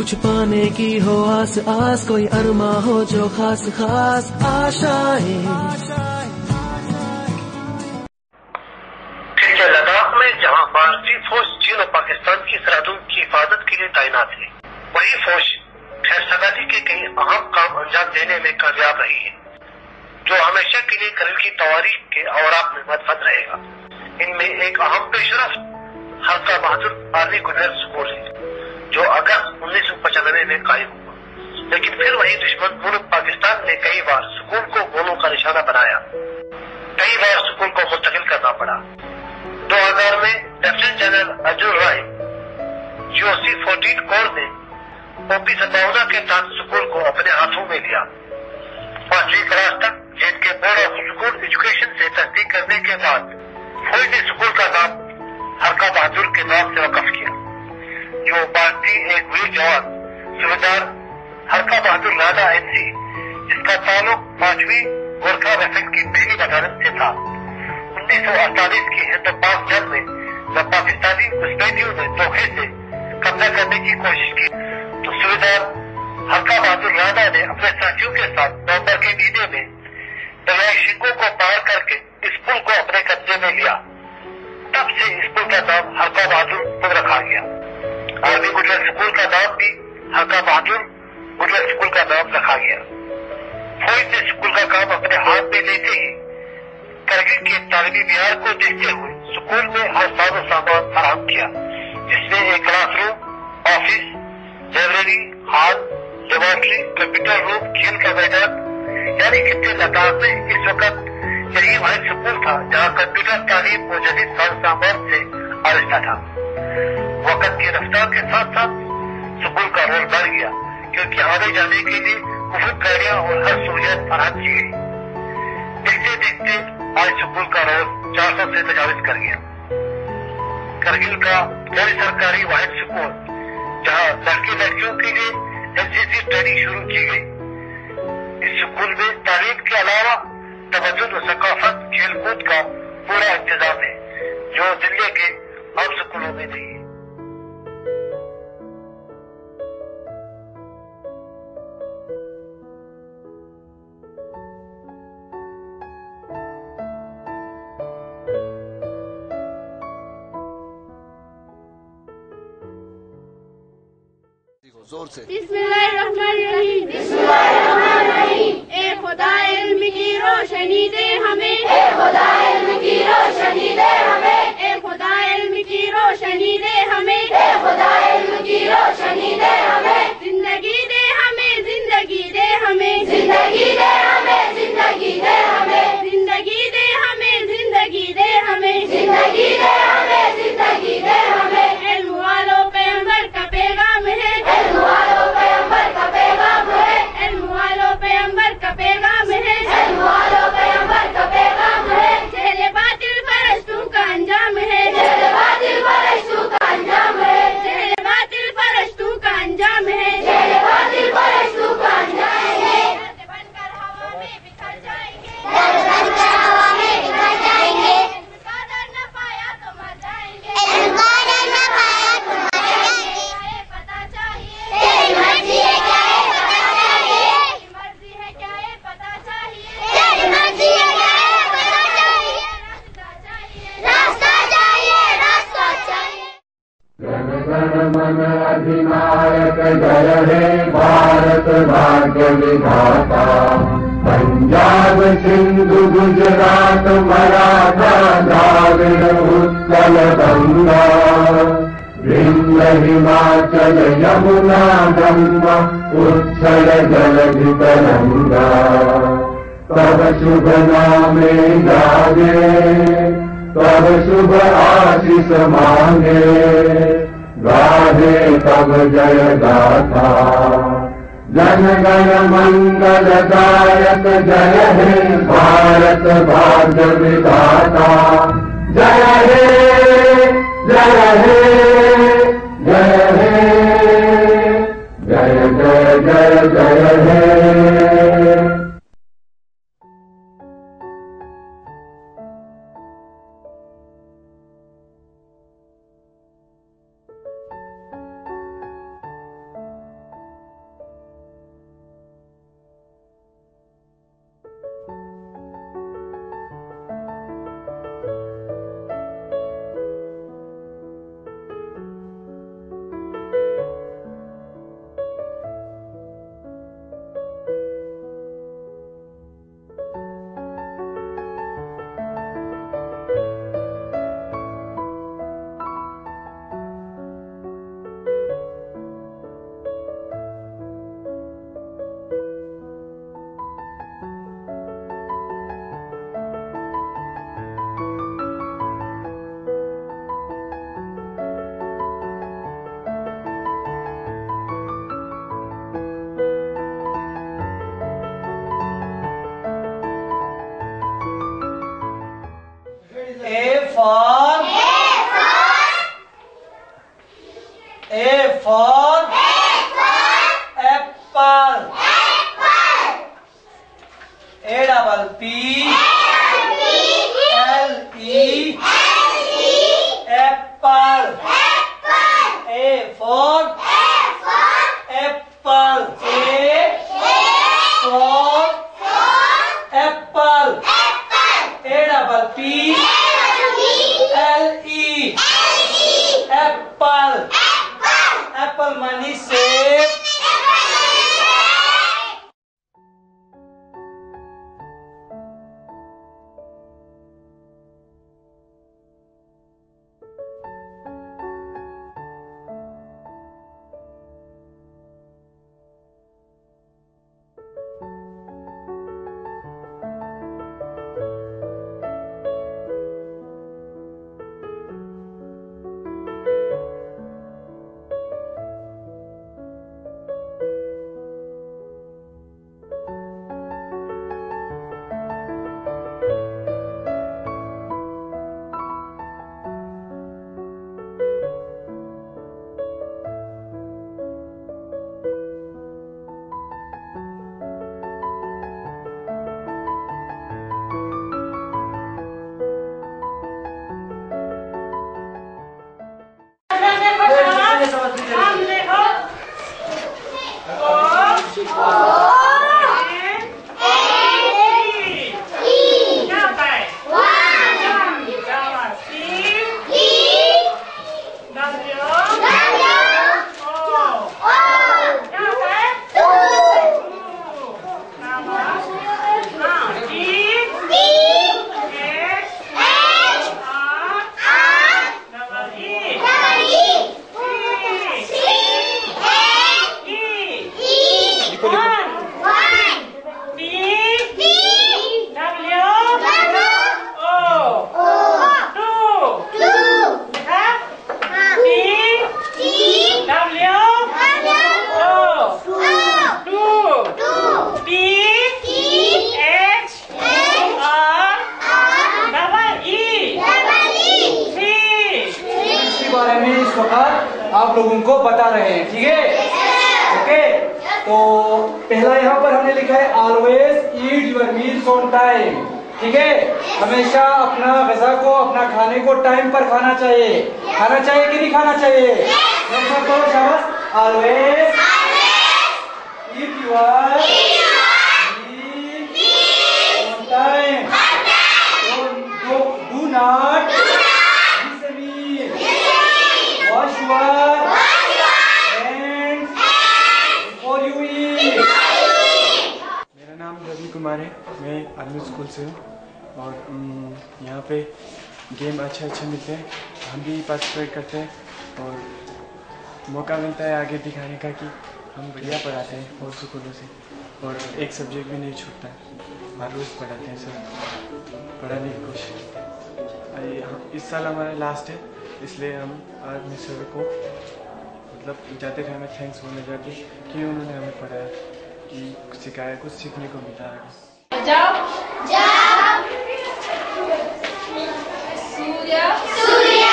कुछ पाने की हो आस आस, कोई अरमा हो जो खास खास आशाएं। लद्दाख में जहां भारतीय फौज चीन और पाकिस्तान की सरहदों की हिफाजत के लिए तैनात है, वही फौज खैरसगाती के कई अहम काम अंजाम देने में कामयाब रही है, जो हमेशा के लिए करगिल की तवारीख के औराक में मदफन रहेगा। इनमें एक अहम पेशरफ हल्का बहादुर आर्मी गुजर स्कूल है, जो अगस्त 1995 में कायम हुआ, लेकिन फिर वही दुश्मन मुल्क पाकिस्तान ने कई बार स्कूल को गोलों का निशाना बनाया, कई बार स्कूल को मुंतकिल करना पड़ा। 2000 में lieutenant general Arjun Rai GOC 14 core ने OP 57 के तहत स्कूल को अपने हाथों में लिया। 5वीं क्लास तक जेल के बोर्ड ऑफ स्कूल एजुकेशन से तस्दीक करने के बाद फौज ने स्कूल का नाम हल्का बहादुर के नाम से वक़्फ किया, जो भारतीय एक वीर जवान सूबेदार हल्का बहादुर राणा NC, जिसका ताल्लुक 5वीं गोरखा राइफल की पहली बटालियन से था। 1948 की हिंद पाक जंग में जब पाकिस्तानी घुसपैठियों ने धोखे से कब्जा करने की कोशिश की, तो सूबेदार हल्का बहादुर राणा ने अपने साथियों के साथ नवंबर के महीने में दरियाई शिंगों को पार करके इस पुल को अपने कब्जे में लिया। तब से इस पुल का नाम हल्का बहादुर पुल रखा गया। आर्मी गुजर स्कूल का नाम भी हल्का बहादुर गुजर स्कूल का नाम रखा गया। फौज ने स्कूल का काम अपने हाथ में लेते ही करगिल के तालीमी मियार को देखते हुए स्कूल में हर साजो सामान फराहम किया, जिसमें एक classroom, office, library, hall, laboratory, computer room, खेल का मैदान, यानी कि लद्दाख में इस वक्त यही वही स्कूल था जहाँ कंप्यूटर तालीम और जदीद सामान से आरास्ता था। वक्त की रफ्तार के साथ साथ स्कूल का रोल बढ़ गया, क्योंकि आने जाने के लिए मुफ्त गाड़ियाँ और हर सहूलियत फराहम की गई। देखते देखते आज स्कूल का रोल 400 से तजाविज कर गया। करगिल का गैर सरकारी वाहिद स्कूल, जहाँ लड़के लड़कियों के लिए NCC ट्रेनिंग शुरू की गई। इस स्कूल में तालीम के अलावा तवज्जुह और सकाफत, खेलकूद का पूरा इंतजाम है, जो दिल्ली के आम स्कूलों में नहीं है। जोर से बिस्मिल्लाहिर्रहमानिर्रहीम। ए खुदा इल्म की रोशनी दे हमें, ए खुदा इल्म की रोशनी दे हमें, ए खुदा इल्म की रोशनी दे हमें, ए खुदा इल्म की रोशनी दे हमें। जिंदगी दे हमें, जिंदगी दे हमें, जिंदगी दे हमें, जिंदगी दे हमें, जिंदगी दे हमें, जिंदगी दे हमें, जिंदगी दे हमें, जिंदगी दे हमें। इल्म वालों पे अमर का पैगाम है, इल्म वालों पे अमर का पैगाम है, इल्म वालों पे अमर का पैगाम है, इल्म वालों पे अमर का पैगाम है। जहले बातिल परस्तों का अंजाम है, जहले बातिल परस्तों का अंजाम है, जहले बातिल परस्तों का अंजाम है, जहले बातिल परस्तों का अंजाम है। बनकर हवा में बिखर जाएंगे, बनकर हवा में बिखर जाएंगे। कदर न पाया तो मर जाएंगे, कदर न पाया तो मर जाएंगे। पता चाहिए तेरी मर्जी है क्या है पता चाहिए, तेरी मर्जी है क्या है पता चाहिए, तेरी मर्जी है क्या है पता चाहिए। रास्ता चाहिए, रास्ता चाहिए, रास्ता चाहिए। जन गण मन अधिनायक जय हे भारत भाग्य विधाता। पंजाब सिंधु गुजरात मराठा द्राविड़ उत्कल गंगा, विंध्य हिमाचल यमुना गंगा उत्कल जलधि तरंगा। तब शुभ नामे गावे, तब शुभ आशीष मांगे, गाहे तब जय गाथा। जन गण मंगल दायक जय हे भारत भाग्य विधाता। जय हे जय हे जय हे जय जय जय जय हे। A for apple. A double P L E apple. A for apple. A for apple. A double P L E apple. Apple money shape. आप लोगों को बता रहे हैं, ठीक है? ओके, तो पहला यहाँ पर हमने लिखा है always eat your meals on time, ठीक है? हमेशा अपना ग़िज़ा को, अपना खाने को टाइम पर खाना चाहिए। खाना चाहिए कि नहीं खाना चाहिए? शाबाश। Always eat your meals on time. Do not wash your hands before you eat. मेरा नाम रवि कुमार है, मैं आर्मी स्कूल से हूँ और यहाँ पे गेम अच्छे मिलते हैं, हम भी पार्टिसिपेट करते हैं और मौका मिलता है आगे दिखाने का कि हम बढ़िया पढ़ाते हैं और स्कूलों से, और एक सब्जेक्ट भी नहीं छूटता है, हर रोज़ पढ़ाते हैं सब, पढ़ाने की कोशिश। इस साल हमारा लास्ट है, इसलिए हम आज मिस्टर को मतलब जाते थे हमें थैंक्स बोलने जाके कि उन्होंने हमें पढ़ाया, कि सिखाया, कुछ सीखने को मिला है। जाओ जाओ सूर्य सूर्य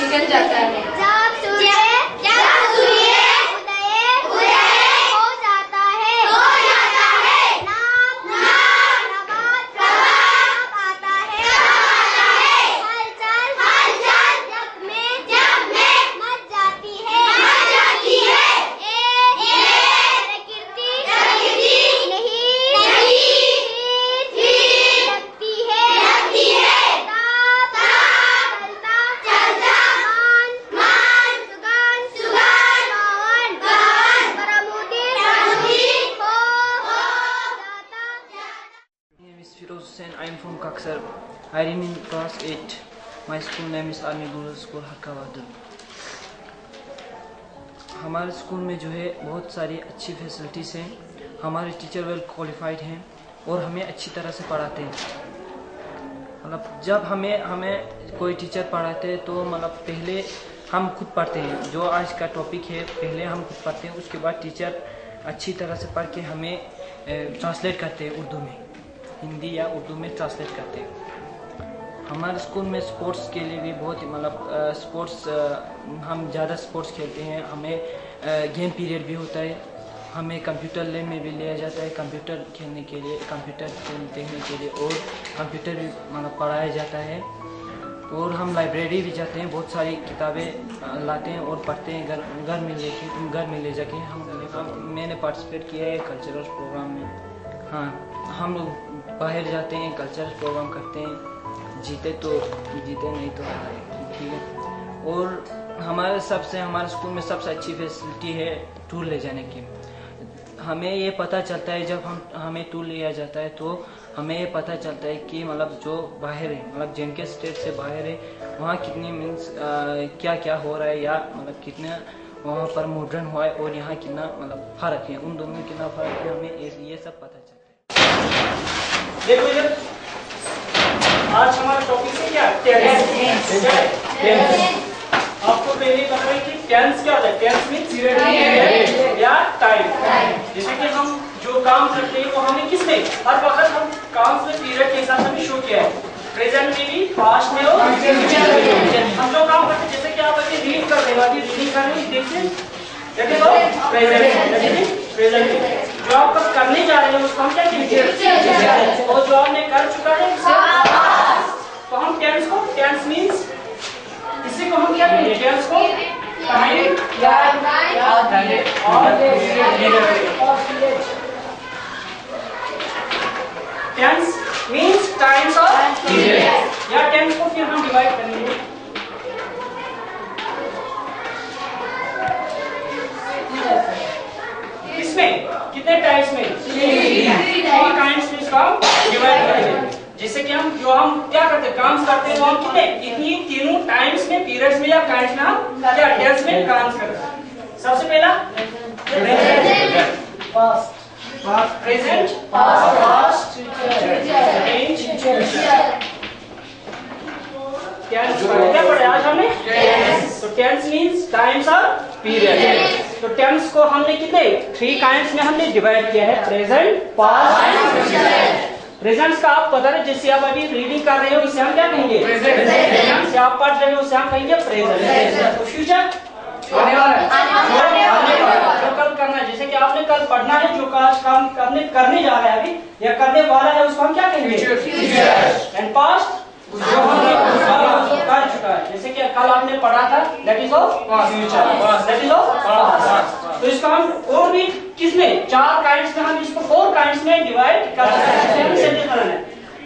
निकल जाता है, जब सूर्य उदय हो जाता है, नाम नबात आता है, हलचल जग में मच जाती है, प्रकृति नहीं लगती है, I am from Kaksar. I am in class 8. My school name is Army Girls School Hakkawadar. हमारे स्कूल में जो है बहुत सारी अच्छी फैसिलिटीज़ हैं। हमारे टीचर वेल क्वालिफाइड हैं और हमें अच्छी तरह से पढ़ाते हैं। मतलब जब हमें कोई टीचर पढ़ाते हैं तो मतलब पहले हम खुद पढ़ते हैं, जो आज का टॉपिक है पहले हम खुद पढ़ते हैं, उसके बाद टीचर अच्छी तरह से पढ़ के हमें ट्रांसलेट करते हैं उर्दू में, हिंदी या उर्दू में ट्रांसलेट करते हैं। हमारे स्कूल में स्पोर्ट्स के लिए भी बहुत मतलब स्पोर्ट्स हम ज़्यादा स्पोर्ट्स खेलते हैं। हमें गेम पीरियड भी होता है, हमें कंप्यूटर लैब में भी लिया जाता है कंप्यूटर खेलने के लिए, कंप्यूटर देखने के लिए, और कंप्यूटर भी मतलब पढ़ाया जाता है। और हम लाइब्रेरी भी जाते हैं, बहुत सारी किताबें लाते हैं और पढ़ते हैं घर में ले जाके मैंने पार्टिसिपेट किया है कल्चरल प्रोग्राम में। हाँ, हम लोग बाहर जाते हैं, कल्चरल प्रोग्राम करते हैं, जीते तो जीते, नहीं तो हारे, ठीक है। और हमारे स्कूल में सबसे अच्छी फैसिलिटी है टूर ले जाने की। हमें ये पता चलता है जब हमें टूर लिया जाता है तो हमें ये पता चलता है कि मतलब जो बाहर है, मतलब जिनके स्टेट से बाहर है, वहाँ कितनी मीन्स क्या क्या हो रहा है, या मतलब कितना वहाँ पर मॉडर्न हुआ है और यहाँ कितना मतलब फ़र्क है, उन दोनों में कितना फ़र्क है, हमें ये सब पता चलता है। देखो इधर, आज हमारा टॉपिक है क्या? टेंस। आपको पहले पता है कि टेंस क्या होता है? टेंस मीन्स पीरियड या टाइम। जैसे कि हम जो काम करते हैं वो हमें किसमें, हर वक्त हम काम में पीरियड के हिसाब से भी शो किया है, प्रेजेंट में भी, पास्ट में और फ्यूचर में। हम जो काम करते हैं, जैसे कि आप अभी रीड कर रहे हो, अभी रीडिंग कर रहे हो, देखिए प्रेजेंट में जो आप करने जा रहे हैं उसको हम क्या कहेंगे, और जो आपने कर चुका है तो हम टेंस मीन्स इसी को हम क्या कहेंगे, टेंस को टाइम टेंस मीन्स टाइम्स और पीरियड, या टेंस को फिर हम डिवाइड करेंगे। किसमें, कितने टाइप्स में? 3 काइंड्स में इसका डिवाइड करेंगे। जैसे कि हम क्या करते हैं, काम करते हैं, वो हम कितने, इतनी तीनों टाइम्स में, पीरियड्स में या काइंड्स में हम क्या टेंस में काम करते हैं। सबसे पहला present, past, present, past, future. Tense क्या पढ़ा आज हमने? तो टेंस मींस टाइम्स और पीरियड। तो टेंस को हमने कितने 3 काइंड्स में हमने डिवाइड किया है, present, past and future. Present का आप पता है, जैसे आप अभी रीडिंग कर रहे हो इसे हम क्या कहेंगे, प्रेजेंट। से आप पढ़ रहे हो उसे हम कहेंगे प्रेजेंट। तो फ्यूचर आने वाला, जो कल करना है, जैसे कि आपने कल पढ़ना है, जो आज काम करने जा रहा है अभी या करने वाला है, उसको हम क्या कहेंगे, फ्यूचर। एंड पास्ट जो हमने कर चुका है, जैसे कि कल आपने पढ़ा था, that is of future, that is of past. तो इसको हम और भी किसमें 4 काइंड्स में, हम इसको 4 काइंड्स में डिवाइड कर सकते हैं। सेंटेंस बनाना है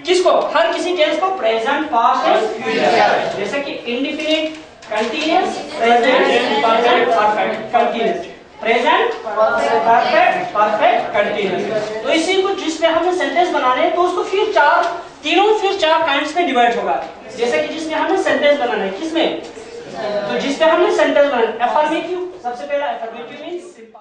किसको, हर किसी टेंस को, प्रेजेंट, पास्ट एंड फ्यूचर। जैसे कि indefinite, continuous, present, perfect, continuous, present, perfect, perfect, continuous. तो इसी को जिसमें हमें सेंटेंस बनाने हैं तो उसको फिर 4 काइंड्स में डिवाइड होगा। जैसे कि जिसमें हमें सेंटेंस बनाना है, किसमें, तो जिसमें हमने सेंटेंस बनाना है, अफर्मेटिव। सबसे पहला अफर्मेटिव मींस सिंपल।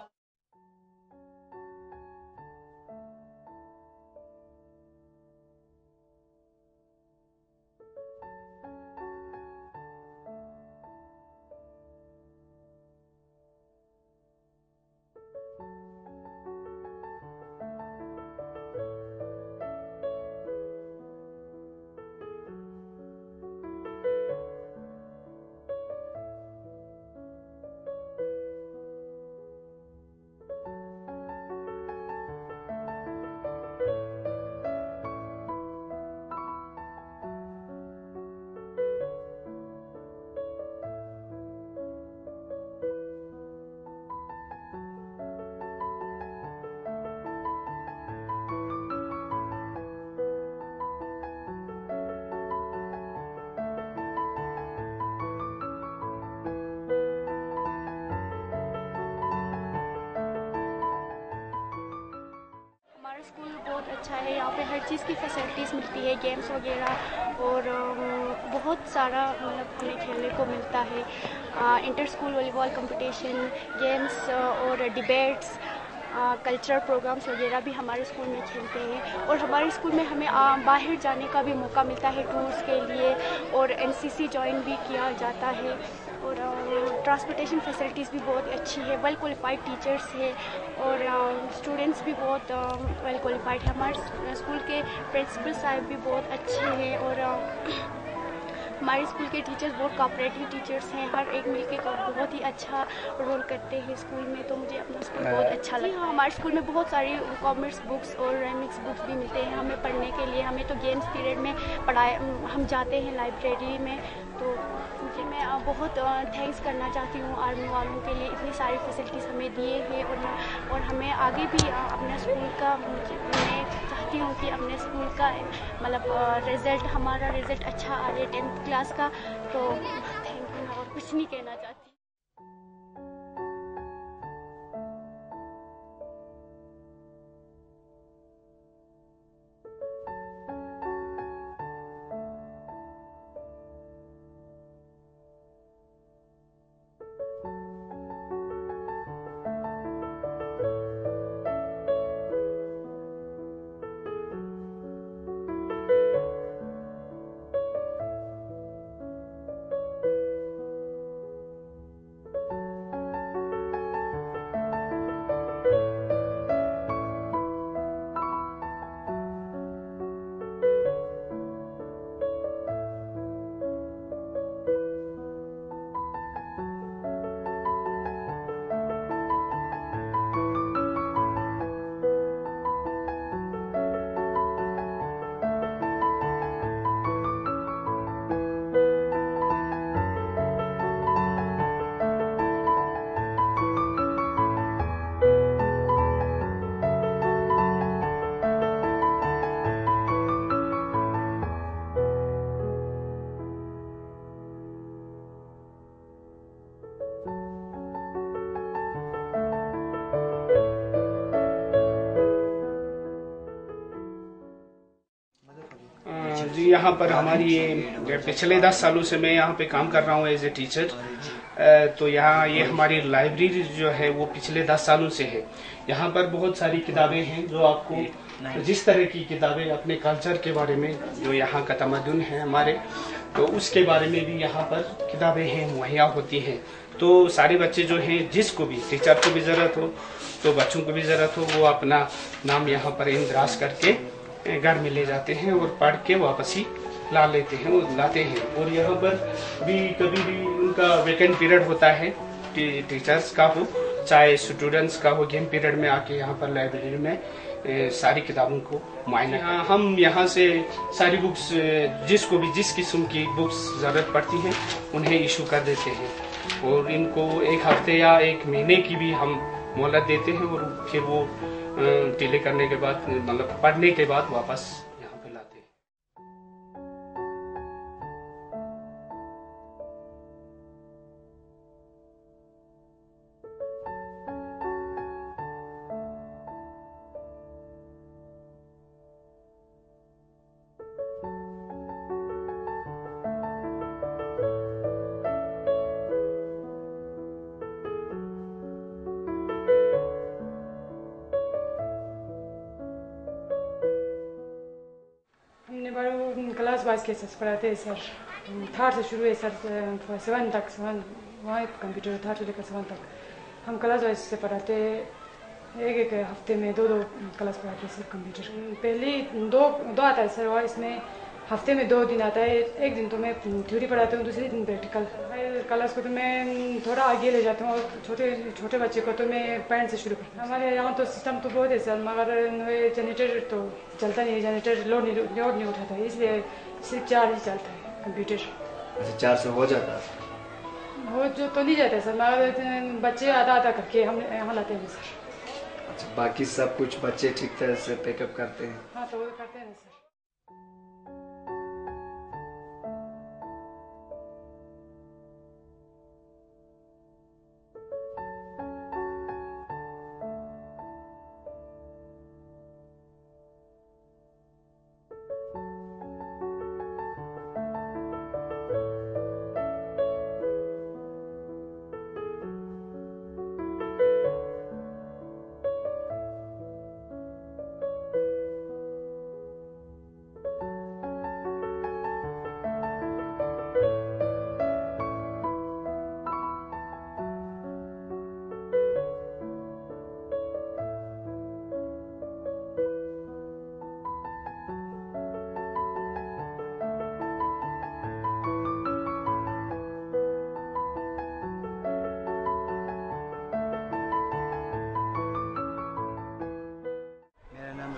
अच्छा है। यहाँ पे हर चीज़ की फैसिलिटीज़ मिलती है, गेम्स वगैरह, और बहुत सारा मतलब हमें खेलने को मिलता है। Inter school volleyball competition, games और डिबेट्स, कल्चरल प्रोग्राम्स वगैरह भी हमारे स्कूल में खेलते हैं। और हमारे स्कूल में हमें बाहर जाने का भी मौका मिलता है टूर्स के लिए, और एनसीसी ज्वाइन भी किया जाता है। और ट्रांसपोर्टेशन फैसिलिटीज़ भी बहुत अच्छी है, वेल क्वालिफाइड टीचर्स है, और स्टूडेंट्स भी बहुत वेल क्वालिफाइड है। हमारे स्कूल के प्रिंसिपल साहब भी बहुत अच्छे हैं, और हमारे स्कूल के टीचर्स बहुत कोऑपरेटिव टीचर्स हैं, हर एक मिलके बहुत ही अच्छा रोल करते हैं स्कूल में। तो मुझे अपना स्कूल बहुत अच्छा लगता है। हमारे स्कूल में बहुत सारी कॉमर्स बुक्स और रेमिक्स बुक्स भी मिलते हैं हमें पढ़ने के लिए। हमें तो गेम्स पीरियड में हम जाते हैं लाइब्रेरी में। तो मुझे मैं बहुत थैंक्स करना चाहती हूँ आर्मी वालों के लिए, इतनी सारी फैसिलिटीज़ हमें दिए हैं। और हमें आगे भी अपने स्कूल का, मैं चाहती हूँ कि अपने स्कूल का मतलब हमारा रिज़ल्ट अच्छा आ रहा है 10th क्लास का। तो थैंक यू, और कुछ नहीं कहना चाहती। जी, यहाँ पर हमारी ये पिछले 10 सालों से मैं यहाँ पे काम कर रहा हूँ एज ए टीचर। तो यहाँ ये हमारी लाइब्रेरी जो है वो पिछले 10 सालों से है। यहाँ पर बहुत सारी किताबें हैं जो आपको जिस तरह की किताबें अपने कल्चर के बारे में, जो यहाँ का तमद्दुन है हमारे, तो उसके बारे में भी यहाँ पर किताबें हैं मुहैया होती हैं। तो सारे बच्चे जो हैं, जिसको भी, टीचर को भी ज़रूरत हो तो बच्चों को भी ज़रूरत हो, वो अपना नाम यहाँ पर इंदराज करके घर में ले जाते हैं और पढ़ के वापस ही ला लेते हैं और लाते हैं। और यहाँ पर भी कभी भी उनका वेकेंट पीरियड होता है टीचर्स का हो चाहे स्टूडेंट्स का हो, गेम पीरियड में आके यहाँ पर लाइब्रेरी में सारी किताबों को मुआयना, हम यहाँ से सारी बुक्स जिसको भी जिस किस्म की बुक्स ज़रूरत पड़ती हैं उन्हें इशू कर देते हैं। और इनको 1 हफ्ते या 1 महीने की भी हम मोहलत देते हैं, और फिर वो डिले करने के बाद, मतलब पढ़ने के बाद वापस यहाँ पे लाते हैं। हमने बड़े क्लास वाइज केसेस पढ़ाते हैं सर। 3rd से शुरू है सर, 7 तक, वहाँ कंप्यूटर 3rd से लेकर 7 तक हम क्लास वाइज से पढ़ाते हैं। एक हफ्ते में 2 क्लास पढ़ाते हैं सर कंप्यूटर। पहले दो आता है सर, और इसमें हफ्ते में 2 दिन आता है। एक दिन तो मैं थ्योरी पढ़ाती हूँ, दूसरे दिन प्रैक्टिकल। क्लास को तो मैं थोड़ा आगे ले जाता हूँ, और छोटे बच्चे को तो मैं पैंट से शुरू करता हूँ। हमारे यहाँ तो सिस्टम तो बहुत है सर, मगर जनरेटर तो चलता नहीं है, जनरेटर लोड नहीं उठाता है, इसलिए सिर्फ 4 ही चलता है कंप्यूटर। अच्छा, 4 से हो जाता है? हो जो तो नहीं जाता है सर, मगर बच्चे आधा करके हम यहाँ लाते हैं सर। अच्छा, बाकी सब कुछ बच्चे ठीक तरह से पिकअप करते हैं? हाँ, तो वो करते हैं सर।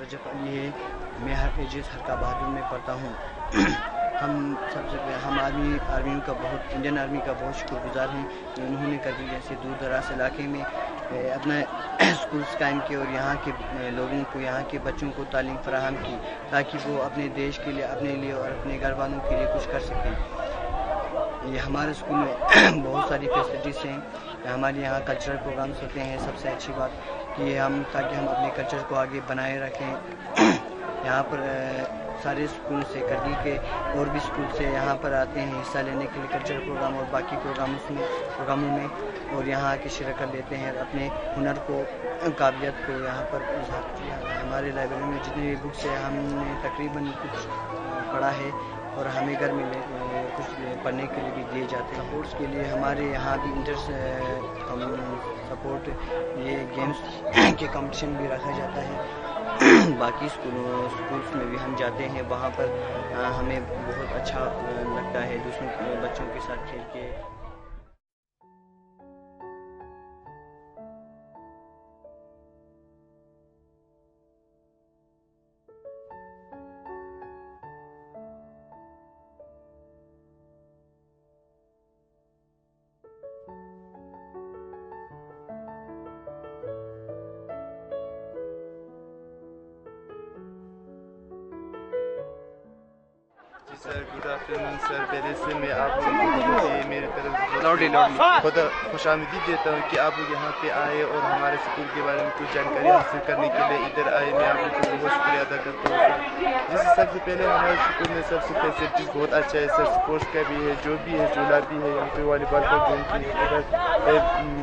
रजब अली है। मैं एजेस हरका बहादुर में पढ़ता हूँ। हम आर्मी का बहुत इंडियन आर्मी का बहुत शुक्रगुजार हैं। उन्होंने करगिल जैसे दूर दराज इलाके में अपना स्कूल्स कायम किए और यहाँ के लोगों को, यहाँ के बच्चों को तालीम फराहम की ताकि वो अपने देश के लिए, अपने लिए और अपने घर वालों के लिए कुछ कर सकें। ये हमारे स्कूल में बहुत सारी फैसिलिटीज़ हैं। हमारे यहाँ कल्चरल प्रोग्राम्स होते हैं। सबसे अच्छी बात कि ताकि हम अपने कल्चर को आगे बनाए रखें। यहाँ पर सारे स्कूल से, करगिल के और भी स्कूल से यहाँ पर आते हैं हिस्सा लेने के लिए कल्चरल प्रोग्राम और बाकी प्रोग्रामों में, और यहाँ आके शिरकत लेते हैं और अपने हुनर को, काबिलियत को यहाँ पर इज़हार किया। हमारे लाइब्रेरी में जितनी भी बुक्स है हमने तकरीबन कुछ पढ़ा है और हमें घर में कुछ पढ़ने के लिए भी दिए जाते हैं। स्पोर्ट्स के लिए हमारे यहाँ भी सपोर्ट ये गेम्स के कंपटीशन भी रखा जाता है। बाकी स्कूल्स में भी हम जाते हैं, वहाँ पर हमें बहुत अच्छा लगता है दूसरों बच्चों के साथ खेल के। Sir good afternoon sir. पहले से मैं आप लोगों को मेरी तरफ खुश आमदीद देता हूँ कि आप लोग यहाँ पे आए और हमारे स्कूल के बारे में कुछ जानकारी हासिल करने के लिए इधर आए। मैं आप लोगों को बहुत शुक्रिया अदा करता हूँ। जैसे सबसे पहले हमारे स्कूल में सबसे फैसिलिटीज़ बहुत अच्छा है सर। स्पोर्ट्स का भी है, जो भी है, झूला भी है, यहाँ पे वॉलीबॉल का ग्राउंड भी है,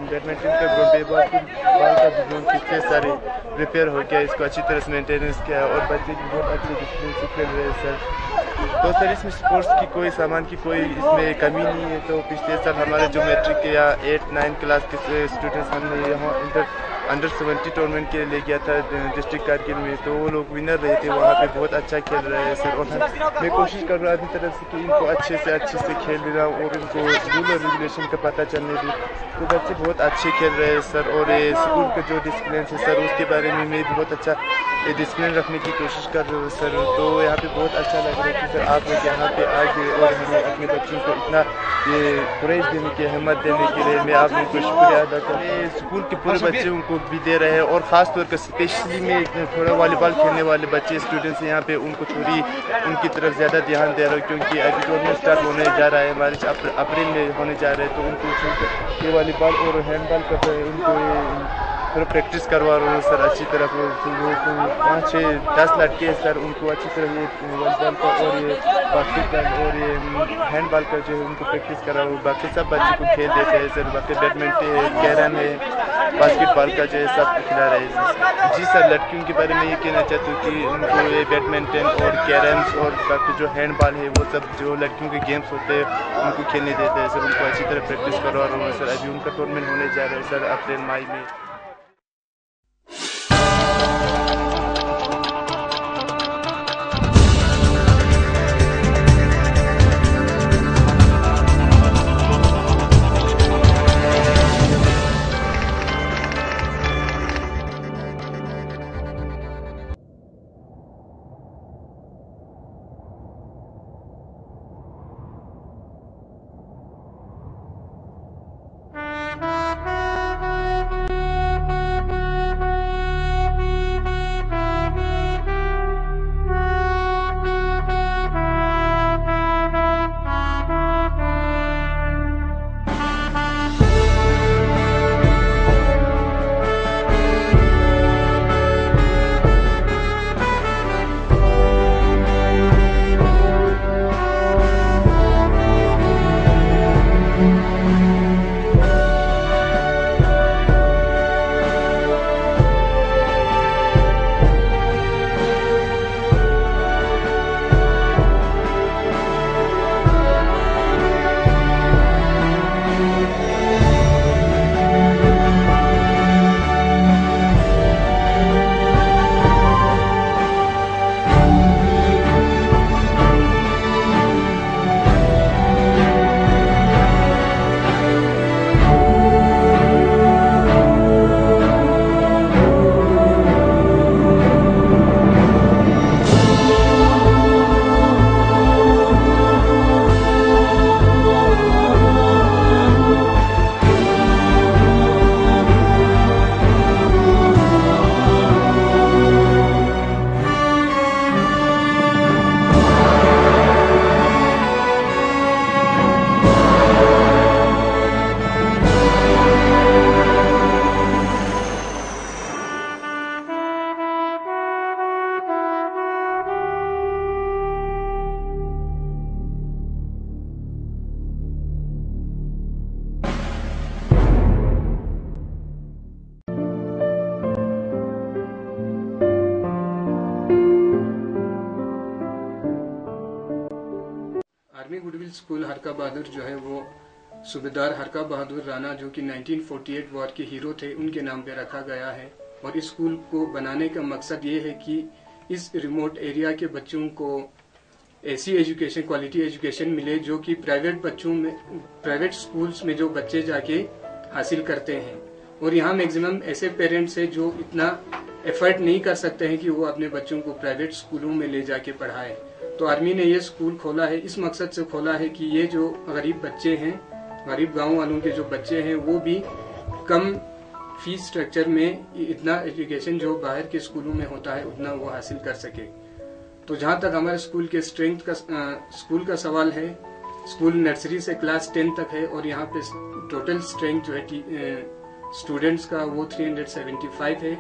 बैडमिंटन का ग्राउंड, बास्केटबॉल का भी ग्राउंड कितने सारे प्रिपेयर हो गया, इसको अच्छी तरह से मेंटेनेंस किया है और बच्चे भी बहुत अच्छे डिसिप्लिन से खेल रहे हैं सर। तो सर इसमें स्पोर्ट्स की कोई सामान की कोई इसमें कमी नहीं है। तो पिछले साल हमारे जो मैट्रिक के या 8-9 क्लास के स्टूडेंट्स हमने यहाँ अंडर 70 टूर्नामेंट के लिए ले गया था डिस्ट्रिक्ट कारगिल में, तो वो लोग विनर रहे थे, वहाँ पे बहुत अच्छा खेल रहे हैं सर। और मैं कोशिश कर रहा हूँ अपनी तरफ से कि इनको अच्छे से खेल रहा हूँ और इनको रूल और रेगुलेशन का पता चलने दूँ। तो बच्चे बहुत अच्छे खेल रहे हैं सर। और ये स्कूल का जो डिसिप्लिन है सर, उसके बारे में मैं बहुत अच्छा डिसिप्लिन रखने की कोशिश कर रहा हूँ सर। तो यहाँ पे बहुत अच्छा लग रहा है कि सर आप लोग यहाँ पे आ गए और हमें अपने बच्चों को इतना ये करेज देने की, हिम्मत देने के लिए मैं आप लोगों को शुक्रिया अदा करता हूँ। स्कूल के पूरे बच्चों को भी दे रहे हैं और ख़ास तौर पर स्पेशली में थोड़ा वॉलीबॉल खेलने वाले बच्चे स्टूडेंट्स यहाँ पे उनको थोड़ी उनकी तरफ ज़्यादा ध्यान दे रहा हूँ, क्योंकि अभी टूर्नामेंट स्टार्ट होने जा रहा है, हमारे अप्रैल में होने जा रहे हैं। तो उनको ये वॉलीबॉल और हैंडबॉल का उनको थोड़ा प्रैक्टिस करवा रहा हूँ सर अच्छी तरह। 5-6-10 लड़के हैं सर, उनको अच्छी तरह ये वॉलीबॉल का और ये बास्केटबॉल और ये हैंडबॉल का जो है उनको प्रैक्टिस करा रहा हूँ। बाकी सब बच्चे को खेल देते हैं सर। बाकी बैडमिंटन है, कैरम है, बास्केटबॉल का जो है सब खिला रहे हैं जी सर। लड़कियों के बारे में ये कहना चाहती हूँ कि उनको ये बैडमिंटन और कैरम्स और बाकी जो हैंडबॉल है वो सब जो लड़कियों के गेम्स होते हैं उनको खेलने देते हैं सर। उनको अच्छी तरह प्रैक्टिस करवा रहा हूँ सर। अभी उनका टूर्नामेंट होने जा रहा है सर अप्रैल-मई में। स्कूल हरका बहादुर जो है वो सूबेदार हरका बहादुर राणा जो कि 1948 वॉर के हीरो थे उनके नाम पे रखा गया है। और इस स्कूल को बनाने का मकसद ये है कि इस रिमोट एरिया के बच्चों को ऐसी एजुकेशन, क्वालिटी एजुकेशन मिले जो कि प्राइवेट स्कूल्स में जो बच्चे जाके हासिल करते हैं। और यहाँ मैक्सिमम ऐसे पेरेंट्स हैं जो इतना एफर्ट नहीं कर सकते हैं कि वो अपने बच्चों को प्राइवेट स्कूलों में ले जाके पढ़ाएं। तो आर्मी ने ये स्कूल खोला है, इस मकसद से खोला है कि ये जो गरीब बच्चे हैं, गरीब गांव वालों के जो बच्चे हैं, वो भी कम फीस स्ट्रक्चर में इतना एजुकेशन जो बाहर के स्कूलों में होता है उतना वो हासिल कर सके। तो जहाँ तक हमारे स्कूल के स्कूल का सवाल है, स्कूल नर्सरी से क्लास 10 तक है और यहाँ पे टोटल स्ट्रेंथ जो है स्टूडेंट्स का वो 375 है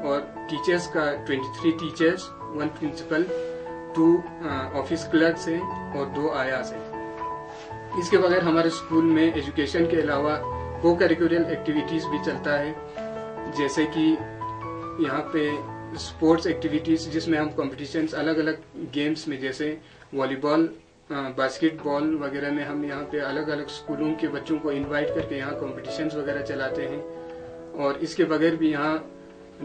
और टीचर्स का 23 टीचर्स, 1 प्रिंसिपल, 2 ऑफिस क्लर्क्स हैं और 2 आयास हैं। इसके बगैर हमारे स्कूल में एजुकेशन के अलावा को करिकुलर एक्टिविटीज भी चलता है, जैसे कि यहाँ पे स्पोर्ट्स एक्टिविटीज जिसमें हम कॉम्पिटिशन्स अलग अलग गेम्स में, जैसे वॉलीबॉल, बास्केटबॉल वगैरह में हम यहाँ पे अलग अलग स्कूलों के बच्चों को इनवाइट करके यहाँ कॉम्पिटिशन्स वगैरह चलाते हैं। और इसके बगैर भी यहाँ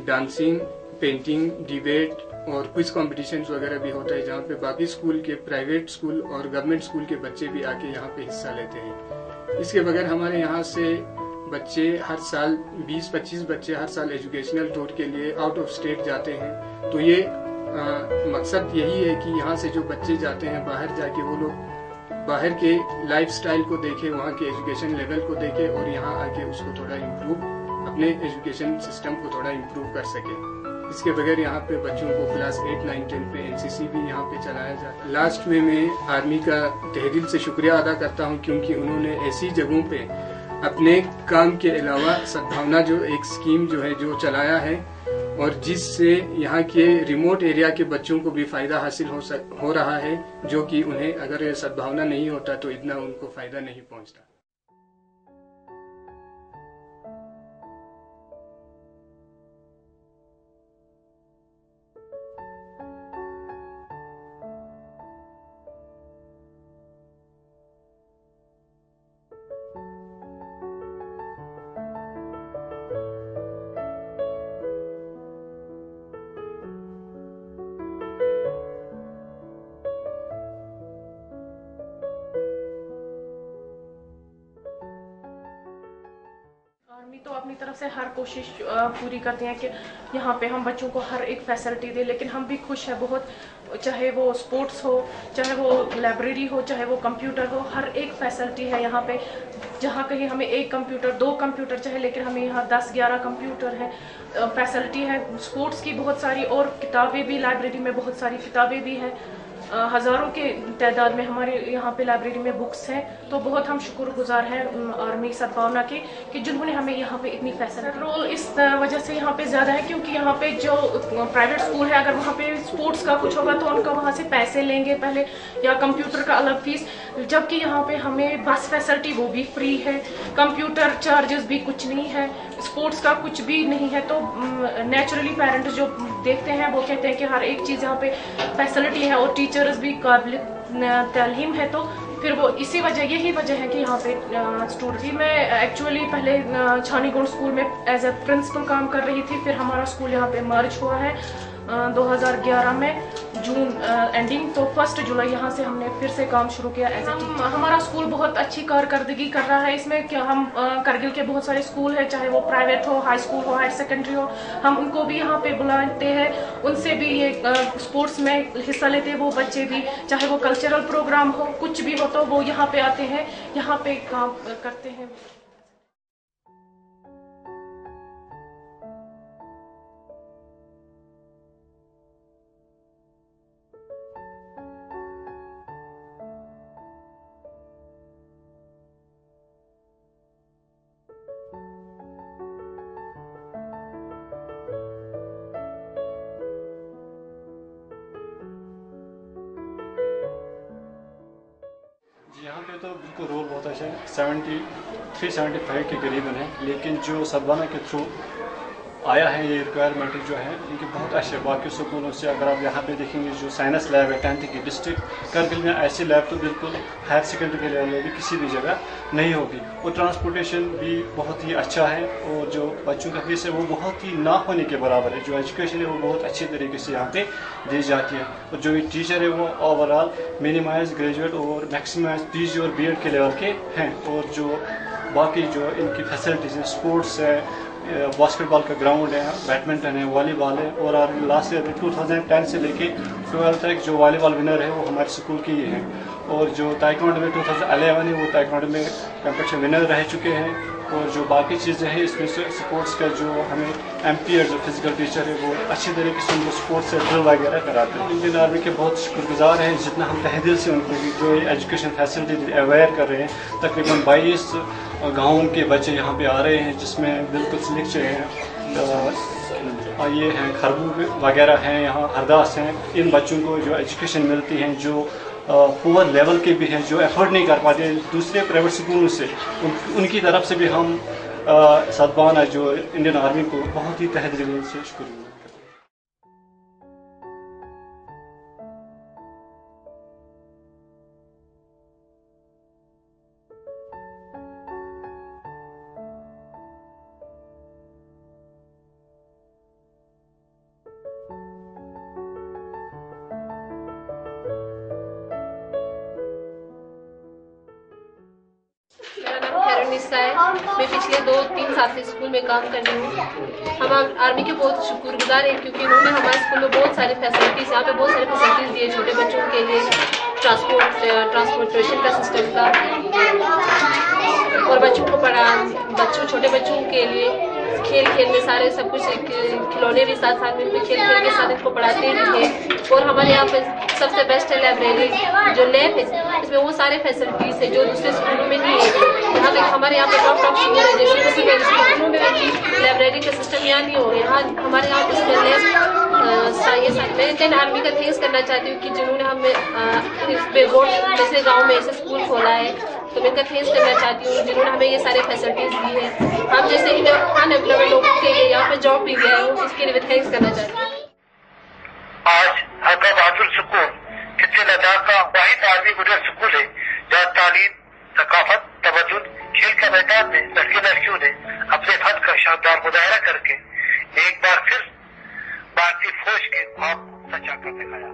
डांसिंग, पेंटिंग, डिबेट और क्विज कॉम्पिटिशन्स वगैरह भी होता है, जहाँ पे बाकी स्कूल के, प्राइवेट स्कूल और गवर्नमेंट स्कूल के बच्चे भी आके यहाँ पे हिस्सा लेते हैं। इसके बगैर हमारे यहाँ से बच्चे हर साल 20-25 बच्चे हर साल एजुकेशनल टूर के लिए आउट ऑफ स्टेट जाते हैं। तो ये मकसद यही है कि यहाँ से जो बच्चे जाते हैं बाहर जाके वो लोग बाहर के लाइफस्टाइल को देखें, वहाँ के एजुकेशन लेवल को देखें और यहाँ आके उसको थोड़ा इम्प्रूव, अपने एजुकेशन सिस्टम को थोड़ा इम्प्रूव कर सके। इसके बगैर यहाँ पे बच्चों को क्लास 8, 9, 10 पे एनसीसी भी यहाँ पे चलाया जाता है। लास्ट में मैं आर्मी का तहे दिल से शुक्रिया अदा करता हूँ क्योंकि उन्होंने ऐसी जगहों पे अपने काम के अलावा सद्भावना जो एक स्कीम जो है जो चलाया है और जिससे यहाँ के रिमोट एरिया के बच्चों को भी फायदा हासिल हो रहा है, जो कि उन्हें अगर सद्भावना नहीं होता तो इतना उनको फायदा नहीं पहुँचता। तो अपनी तरफ से हर कोशिश पूरी करते हैं कि यहाँ पे हम बच्चों को हर एक फैसिलिटी दें, लेकिन हम भी खुश हैं बहुत, चाहे वो स्पोर्ट्स हो, चाहे वो लाइब्रेरी हो, चाहे वो कंप्यूटर हो, हर एक फैसिलिटी है यहाँ पे। जहाँ कहीं हमें 1 कंप्यूटर, 2 कंप्यूटर चाहिए, लेकिन हमें यहाँ 10-11 कंप्यूटर है, फैसिलिटी है स्पोर्ट्स की बहुत सारी, और किताबें भी, लाइब्रेरी में बहुत सारी किताबें भी हैं, हज़ारों के तादाद में हमारे यहाँ पे लाइब्रेरी में बुक्स हैं। तो बहुत हम शुक्रगुजार हैं आर्मी सद्भावना के कि जिन्होंने हमें यहाँ पे इतनी फैसिलिटी। रोल इस वजह से यहाँ पे ज़्यादा है क्योंकि यहाँ पे जो प्राइवेट स्कूल है, अगर वहाँ पे स्पोर्ट्स का कुछ होगा तो उनका वहाँ से पैसे लेंगे पहले, या कंप्यूटर का अलग फीस, जबकि यहाँ पे हमें बस फैसिलिटी वो भी फ्री है, कंप्यूटर चार्जेस भी कुछ नहीं है, स्पोर्ट्स का कुछ भी नहीं है। तो नेचुरली पेरेंट्स जो देखते हैं वो कहते हैं कि हर एक चीज़ यहाँ पे फैसिलिटी है और टीचर्स भी काबिल तालीम है। तो फिर वो यही वजह है कि यहाँ पे स्टूडेंट। मैं एक्चुअली पहले छानीगुंड स्कूल में एज ए प्रिंसिपल काम कर रही थी, फिर हमारा स्कूल यहाँ पे मर्ज हुआ है 2011 में जून एंडिंग, तो 1 जुलाई यहाँ से हमने फिर से काम शुरू किया एज ए टीचर। हमारा स्कूल बहुत अच्छी कारकर्दगी कर रहा है इसमें। क्या हम करगिल के बहुत सारे स्कूल हैं, चाहे वो प्राइवेट हो, हाई स्कूल हो, हायर सेकेंडरी हो, हम उनको भी यहाँ पे बुलाते हैं, उनसे भी ये स्पोर्ट्स में हिस्सा लेते हैं वो बच्चे भी, चाहे वो कल्चरल प्रोग्राम हो, कुछ भी हो तो वो यहाँ पे आते हैं, यहाँ पे काम करते हैं। यहाँ पे तो बिल्कुल रोल बहुत अच्छा है, 73-75 के करीबन है, लेकिन जो सद्भावना के थ्रू आया है ये रिक्वायरमेंट जो है इनके बहुत अच्छे बाकी स्कूलों से। अगर आप यहाँ पे देखेंगे जो साइंस लैब है 10th की डिस्ट्रिक्ट करगिल में, ऐसी लैब तो बिल्कुल हायर सेकेंडरी के लेवल में भी किसी भी जगह नहीं होगी। और ट्रांसपोर्टेशन भी बहुत ही अच्छा है और जो बच्चों का फीस है वो बहुत ही ना होने के बराबर है। जो एजुकेशन है वो बहुत अच्छी तरीके से यहाँ पे दी जाती है और जो टीचर है वो ओवरऑल मिनिमाइज, ग्रेजुएट और मैक्सिमाइज PG और BEd के लेवल के हैं। और जो बाकी जो इनकी फैसिलिटीज़ हैं, स्पोर्ट्स है, बास्केटबॉल का ग्राउंड है, बैडमिंटन है, वॉलीबॉल है। और लास्ट ईयर 2010 से लेके 12 तक जो वॉलीबॉल विनर है वो हमारे स्कूल की ही है। और जो ताइक्वांडो में 2011 है वो ताइक्वांडो में कंपटीशन विनर रह चुके हैं। और जो बाकी चीज़ें हैं इसमें से स्पोर्ट्स का जो हमें MP जो फिजिकल टीचर है वो अच्छी तरीके से उनको स्पोर्ट्स से ड्रिल वगैरह कराते हैं। इंडियन आर्मी के बहुत शुक्रगुजार हैं जितना हम तहे दिल से उनको जो एजुकेशन फैसिलिटी अवेयर कर रहे हैं। तकरीबन 22 गाँव के बच्चे यहाँ पे आ रहे हैं जिसमें बिल्कुल सिलेक्शन है, ये हैं खरबू वगैरह हैं, यहाँ हरदास हैं। इन बच्चों को जो एजुकेशन मिलती है जो पुअर लेवल के भी हैं, जो एफर्ट नहीं कर पाते दूसरे प्राइवेट स्कूलों से, उनकी तरफ से भी हम सद्भावना जो इंडियन आर्मी को बहुत ही तहे दिल से शुक्रिया। मैं पिछले 2-3 साल से स्कूल में काम कर रही हूँ। हम आर्मी के बहुत शुक्रगुजार हैं क्योंकि उन्होंने हमारे स्कूल में बहुत सारी फैसिलिटीज़, यहाँ पे बहुत सारी फैसिलिटीज़ दी है छोटे बच्चों के लिए, ट्रांसपोर्टेशन का सिस्टम का, और बच्चों को छोटे बच्चों के लिए खेल में सारे सब कुछ, खिलौने भी साथ में खेल के साथ इनको पढ़ाते भी हैं। और हमारे यहाँ पे सबसे बेस्ट है लाइब्रेरी, जो लैब है इसमें वो सारे फैसिलिटीज़ है जो दूसरे स्कूलों में नहीं है। यहाँ तक हमारे यहाँ पे टॉप स्कूल है जैसे स्कूलों में भी लाइब्रेरी का सिस्टम यहाँ नहीं हो, यहाँ हमारे यहाँ पे लैब मैं इंडियन आर्मी का थैंक्स करना चाहती हूँ कि जिन्होंने हमें इस बेगोट जैसे गाँव में ऐसे स्कूल खोला है, तो मैं इनका थैंक्स करना चाहती हूँ जिन्होंने हमें ये सारे फैसिलिटीज़ दी है। हम जैसे अनएम्प्लॉयड लोगों के लिए यहाँ पे जॉब भी दिया है, उसके लिए थैंक्स करना चाहती हूँ। आज हका बहादुर स्कूल किसी लद्दाख का वाहिद आर्मी मिडिल स्कूल है जहाँ तालीम, सकाफत, तवज्जुह, खेल के मैदान में लड़के लड़कियों ने अपने फन का शानदार मुजाहरा करके एक बार फिर भारतीय फौज के ख्वाब को सचा कर दिखाया।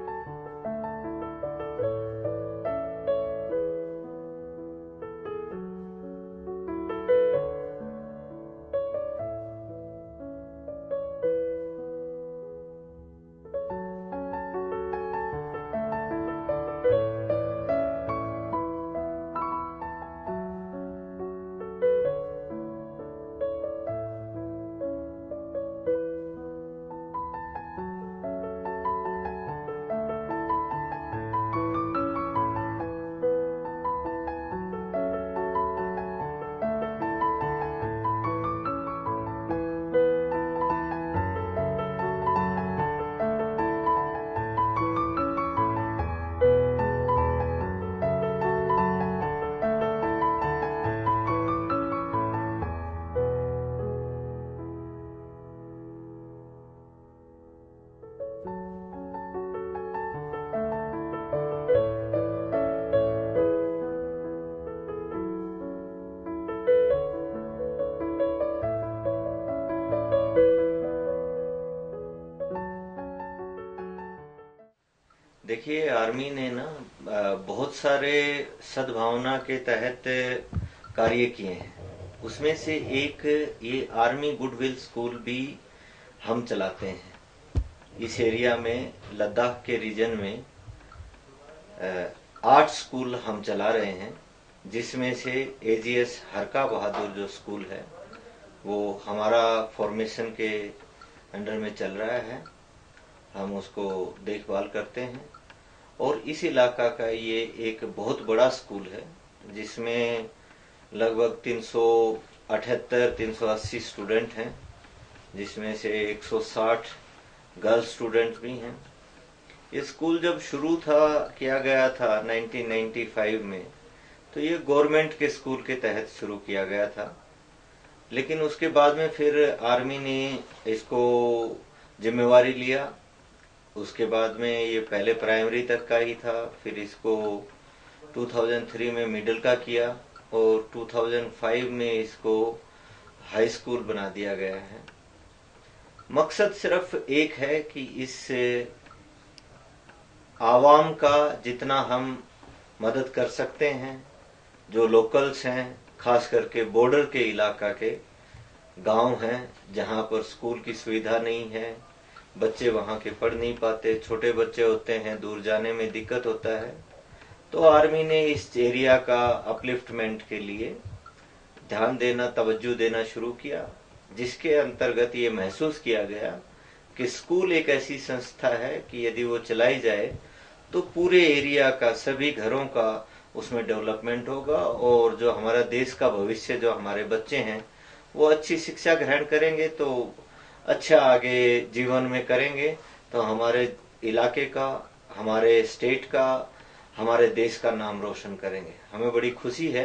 देखिए, आर्मी ने ना बहुत सारे सद्भावना के तहत कार्य किए हैं। उसमें से एक ये आर्मी गुडविल स्कूल भी हम चलाते हैं। इस एरिया में लद्दाख के रीजन में 8 स्कूल हम चला रहे हैं, जिसमें से AGS हरका बहादुर जो स्कूल है वो हमारा फॉर्मेशन के अंडर में चल रहा है। हम उसको देखभाल करते हैं और इस इलाका का ये एक बहुत बड़ा स्कूल है जिसमें लगभग 378-380 स्टूडेंट हैं, जिसमें से 160 गर्ल्स स्टूडेंट भी हैं। ये स्कूल जब शुरू किया गया था 1995 में, तो ये गवर्नमेंट के स्कूल के तहत शुरू किया गया था लेकिन उसके बाद में फिर आर्मी ने इसको जिम्मेवारी लिया। उसके बाद में ये पहले प्राइमरी तक का ही था, फिर इसको 2003 में मिडिल का किया और 2005 में इसको हाई स्कूल बना दिया गया है। मकसद सिर्फ एक है कि इससे आवाम का जितना हम मदद कर सकते हैं, जो लोकल्स हैं, खास करके बॉर्डर के इलाका के गांव हैं जहां पर स्कूल की सुविधा नहीं है, बच्चे वहां के पढ़ नहीं पाते, छोटे बच्चे होते हैं, दूर जाने में दिक्कत होता है, तो आर्मी ने इस एरिया का अपलिफ्टमेंट के लिए ध्यान देना, तवज्जो देना शुरू किया, जिसके अंतर्गत ये महसूस किया गया कि स्कूल एक ऐसी संस्था है कि यदि वो चलाई जाए तो पूरे एरिया का, सभी घरों का उसमें डेवलपमेंट होगा और जो हमारा देश का भविष्य, जो हमारे बच्चे हैं, वो अच्छी शिक्षा ग्रहण करेंगे तो अच्छा आगे जीवन में करेंगे तो हमारे इलाके का, हमारे स्टेट का, हमारे देश का नाम रोशन करेंगे। हमें बड़ी खुशी है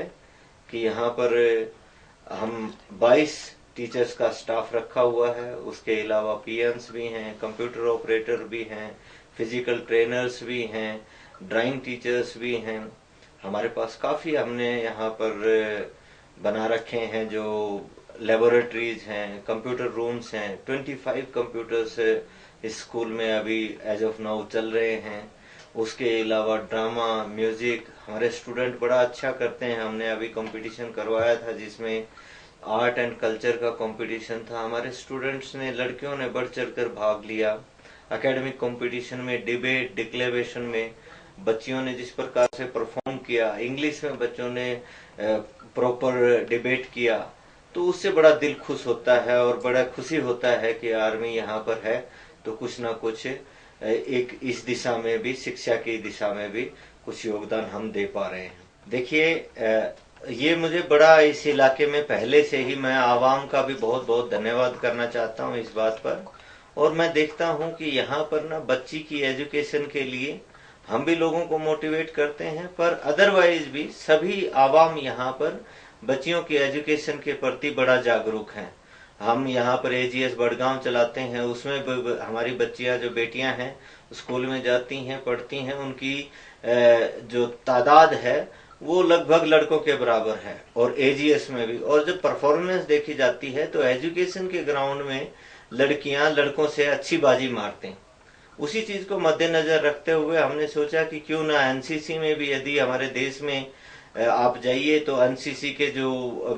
कि यहाँ पर हम 22 टीचर्स का स्टाफ रखा हुआ है, उसके अलावा पीएन्स भी हैं, कंप्यूटर ऑपरेटर भी हैं, फिजिकल ट्रेनर्स भी हैं, ड्राइंग टीचर्स भी हैं। हमारे पास काफी हमने यहाँ पर बना रखे हैं, जो लेबोरेटरीज हैं, कंप्यूटर रूम्स हैं, 25 कंप्यूटर्स इस स्कूल में अभी एज ऑफ नाउ चल रहे हैं। उसके अलावा ड्रामा, म्यूजिक, हमारे स्टूडेंट बड़ा अच्छा करते हैं। हमने अभी कंपटीशन करवाया था जिसमें आर्ट एंड कल्चर का कंपटीशन था। हमारे स्टूडेंट्स ने, लड़कियों ने बढ़ चढ़ कर भाग लिया। एकेडमिक कंपटीशन में, डिबेट, डिक्लेरेशन में बच्चियों ने जिस प्रकार से परफॉर्म किया, इंग्लिश में बच्चों ने प्रॉपर डिबेट किया, तो उससे बड़ा दिल खुश होता है और बड़ा खुशी होता है कि आर्मी यहाँ पर है तो कुछ ना कुछ एक इस दिशा में भी, शिक्षा की दिशा में भी कुछ योगदान हम दे पा रहे हैं। देखिए, ये मुझे बड़ा इस इलाके में पहले से ही, मैं आवाम का भी बहुत बहुत धन्यवाद करना चाहता हूँ इस बात पर। और मैं देखता हूँ कि यहाँ पर ना बच्ची की एजुकेशन के लिए हम भी लोगों को मोटिवेट करते हैं, पर अदरवाइज भी सभी आवाम यहाँ पर बच्चियों की एजुकेशन के प्रति बड़ा जागरूक हैं। हम यहाँ पर एजीएस बड़गांव चलाते हैं, उसमें हमारी बच्चियां, जो बेटियां हैं, स्कूल में जाती हैं, पढ़ती हैं, उनकी जो तादाद है वो लगभग लड़कों के बराबर है, और एजीएस में भी। और जब परफॉर्मेंस देखी जाती है तो एजुकेशन के ग्राउंड में लड़कियां लड़कों से अच्छी बाजी मारते हैं। उसी चीज को मद्देनजर रखते हुए हमने सोचा कि क्यों ना एनसीसी में भी, यदि हमारे देश में आप जाइए तो एनसीसी के जो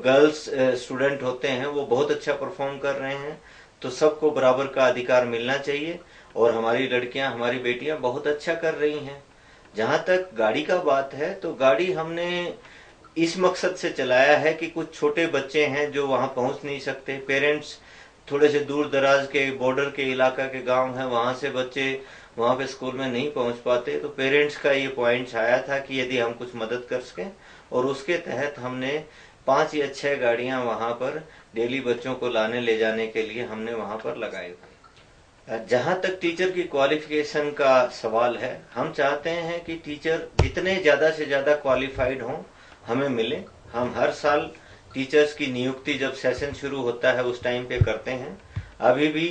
गर्ल्स स्टूडेंट होते हैं वो बहुत अच्छा परफॉर्म कर रहे हैं, तो सबको बराबर का अधिकार मिलना चाहिए। और हमारी लड़कियां, हमारी बेटियां बहुत अच्छा कर रही हैं। जहां तक गाड़ी का बात है, तो गाड़ी हमने इस मकसद से चलाया है कि कुछ छोटे बच्चे हैं जो वहां पहुंच नहीं सकते, पेरेंट्स थोड़े से दूर दराज के, बॉर्डर के इलाका के गांव हैं, वहां से बच्चे वहां पे स्कूल में नहीं पहुंच पाते, तो पेरेंट्स का ये पॉइंट आया था कि यदि हम कुछ मदद कर सकें, और उसके तहत हमने 5 या 6 गाड़ियां वहां पर डेली बच्चों को लाने ले जाने के लिए हमने वहां पर लगाई हुई। जहां तक टीचर की क्वालिफिकेशन का सवाल है, हम चाहते हैं कि टीचर जितने ज्यादा से ज्यादा क्वालिफाइड हों हमें मिले। हम हर साल टीचर्स की नियुक्ति जब सेशन शुरू होता है उस टाइम पे करते हैं। अभी भी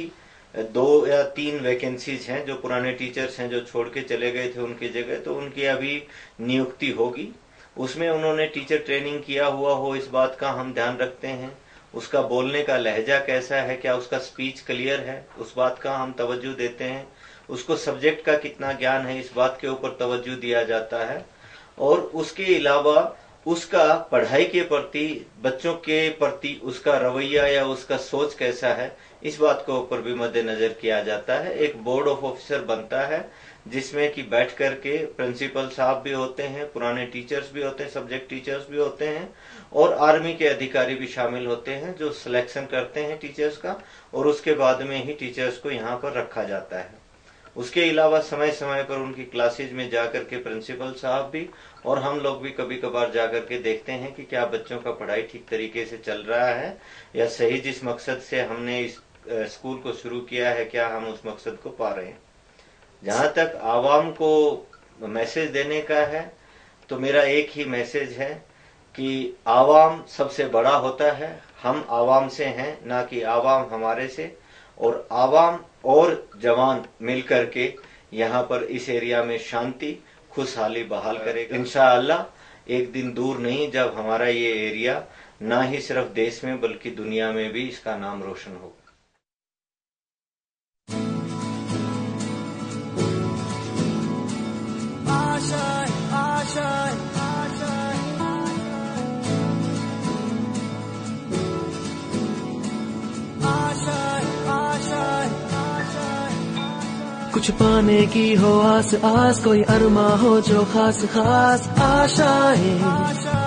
2 या 3 वैकेंसीज हैं, जो पुराने टीचर्स हैं जो छोड़ के चले गए थे उनकी जगह, तो उनकी अभी नियुक्ति होगी। उसमें उन्होंने टीचर ट्रेनिंग किया हुआ हो, इस बात का हम ध्यान रखते हैं। उसका बोलने का लहजा कैसा है, क्या उसका स्पीच क्लियर है, उस बात का हम तवज्जो देते हैं। उसको सब्जेक्ट का कितना ज्ञान है, इस बात के ऊपर तवज्जो दिया जाता है। और उसके अलावा उसका पढ़ाई के प्रति, बच्चों के प्रति उसका रवैया या उसका सोच कैसा है, इस बात के ऊपर भी मद्देनजर किया जाता है। एक बोर्ड ऑफ ऑफिसर बनता है जिसमें कि बैठ करके प्रिंसिपल साहब भी होते हैं, पुराने टीचर्स भी होते हैं, सब्जेक्ट टीचर्स भी होते हैं, और आर्मी के अधिकारी भी शामिल होते हैं जो सिलेक्शन करते हैं टीचर्स का, और उसके बाद में ही टीचर्स को यहाँ पर रखा जाता है। उसके अलावा समय समय पर उनकी क्लासेज में जाकर के प्रिंसिपल साहब भी और हम लोग भी कभी कभार जाकर के देखते हैं कि क्या बच्चों का पढ़ाई ठीक तरीके से चल रहा है, या सही जिस मकसद से हमने इस स्कूल को शुरू किया है, क्या हम उस मकसद को पा रहे हैं। जहां तक आवाम को मैसेज देने का है, तो मेरा एक ही मैसेज है कि आवाम सबसे बड़ा होता है। हम आवाम से हैं, ना कि आवाम हमारे से। और आवाम और जवान मिलकर के यहाँ पर इस एरिया में शांति खुशहाली बहाल करेगा इंशाअल्लाह। एक दिन दूर नहीं जब हमारा ये एरिया ना ही सिर्फ देश में बल्कि दुनिया में भी इसका नाम रोशन होगा। कुछ पाने की हो आस आस, कोई अरमा हो जो खास खास आशाएं।